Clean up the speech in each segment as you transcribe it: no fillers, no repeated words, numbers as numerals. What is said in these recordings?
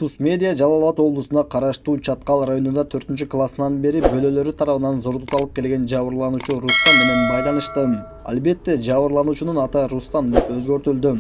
Тус медиа Жалал Абад облусуна караштуу Чаткал районунда 4-классынан бери бөлөлөрү тарабынан зордукталып келген жабырлануучу Рустам менен байланыштым. Албетте, жабырлануучунун аты Рустам деп өзгөртүлдү.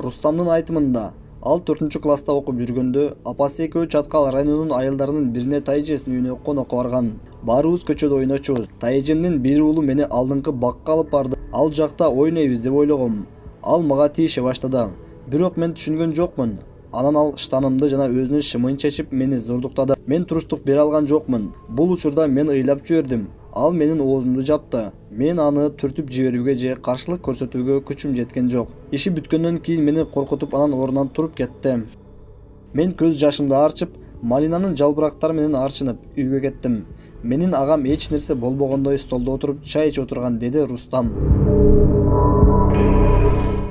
Рустамдын айтымында, ал 4-класста окуп жүргөндө апасы экөө Чаткал районунун айылдарынын бирине тайэжесинин үйүнө конокко барган. Баарыбыз көчөдө ойночубуз. Тайэжемдин бир уулу мени алдыңкы бакка алып барды. Ал жакта ойнойбуз деп ойлогом. Ал мага тийише баштады. Бирок мен түшүнгөн жокмун. Анан ал штанымды жана өзүнүн шымын чечип мени зордуктады. Мен туруштук бере алган жокмун. Бул учурда мен ыйлап жибердим. Ал менин оозумду жапты. Мен аны түртүп жиберүүгө же каршылык көрсөтүүгө күчүм жеткен жок. Иши бүткөндөн кийин мени коркутуп анан ордунан туруп кетти. Мен көз жашымды арчып, малинанын жалбырактары менен арчынып үйгө кеттим. Менин агам эч нерсе болбогондой столдо отуруп чай ичип отурган, деди Рустам.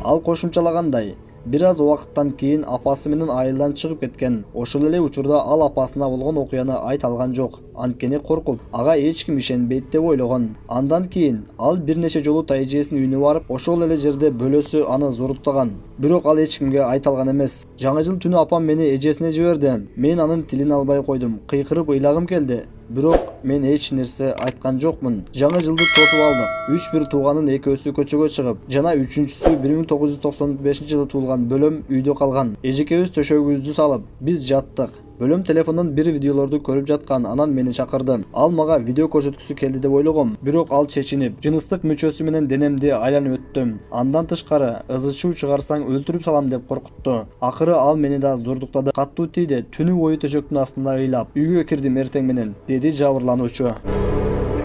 Ал кошумчалагандай, бир аз убакыттан кийин апасы менен айылдан чыгып кеткен. Ошол эле учурда ал апасына болгон окуяны айта алган жок. Анткени коркуп, ага эч ким ишенбейт деп ойлогон. Андан кийин ал бир нече жолу тайэжесинин үйүнө барып, ошол эле жерде бөлөсү аны зордуктаган. Бирок ал эч кимге айта алган эмес. Жаңы жыл түнү апам мени эжесине жиберди. Мен анын тилин албай койдум. Кыйкырып ыйлагым келди. Бирок мен эч нерсе айткан жокмун. Жаңы жылды тосуп алдык. 3-1 тууганын экөөсү көчөгө чыгып, жана 3-чүсү 1995-жылы туулган Бөлөм үйдө калган. Эжекебиз төшөгүбүздү салып, биз жаттык. Бөлөм телефондон бир видеолорду көрүп жаткан, анан мени чакырды. Ал мага видео көрсөткүсү келди деп ойлогом. Бирок ал чечинип, жыныстык мүчөсү менен денемди айланып өттү. Андан тышкары, ызы-чуу чыгарсаң өлтүрүп салам деп коркутту. Акыры ал мени да зордуктады. Каттуу тийди. Түнү бою төшөктүн астында ыйлап, үйгө кирдим эртең менен, деди жабырлануучу.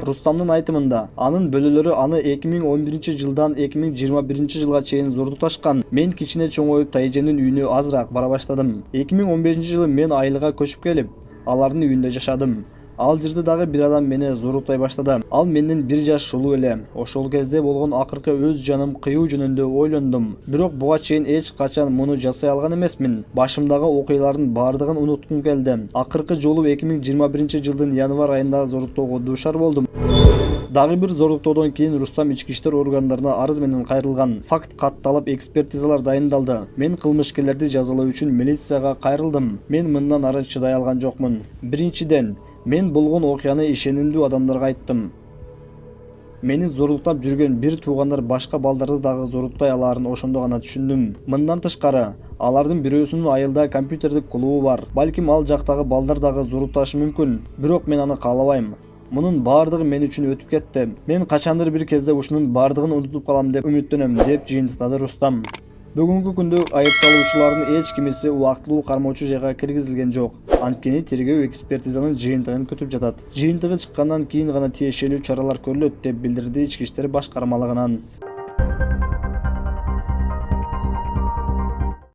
Рустамдын айтымында, анын бөлөлөрү аны 2011-жылдан 2021-жылга чейин зордукташкан. Мен кичине чоңоюп тайэжемдин үйүнө азыраак бара баштадым. 2015-жылы мен айылга көчүп келип, алардын үйүндө жашадым. Ал жерде дагы бир адам мени зордуктай баштады. Ал менден 1 жаш улуу эле. Ошол кезде болгон акыркы өз жаным кыюу жөнүндө ойлондум. Бирок буга чейин эч качан муну жасай алган эмесмин. Башымдагы окуялардын баардыгын унуткум келди. Акыркы жолу 2021-жылдын январь айында зордуктоого дуушар болдум. Дагы бир зордуктоодон кийин Рустам ички иштер органдарына арыз менен кайрылган. Факт катталып, экспертизалар дайындалды. Мен кылмышкерлерди жазалоо үчүн милицияга кайрылдым. Мен мындан ары чыдай алган жокмун. Биринчиден, мен болгон окуяны ишенимдүү адамдарга айттым. Мени зордуктап жүргөн бир туугандар башка балдарды дагы зордуктай алаарын ошондо гана түшүндүм. Мындан тышкары, алардын бирөөсүнүн айылда компьютердик клубу бар. Балким ал жактагы балдар дагы зордукташы мүмкүн. Бирок мен аны каалабайм. Мунун баардыгы мен үчүн өтүп кетти. Мен качандыр бир кезде ушунун баардыгын унутуп калам деп үмүттөнөм, деп жыйынтыктады Рустам. Бүгүнкү күндө айыпталуучулардын эч кимиси убактылуу кармоочу жайга киргизилген жок. Анткени тергөө экспертизанын жыйынтыгын күтүп жатат. Жыйынтыгы чыккандан кийин гана тиешелүү чаралар көрүлөт, деп билдирди Ички иштер башкармалыгынан.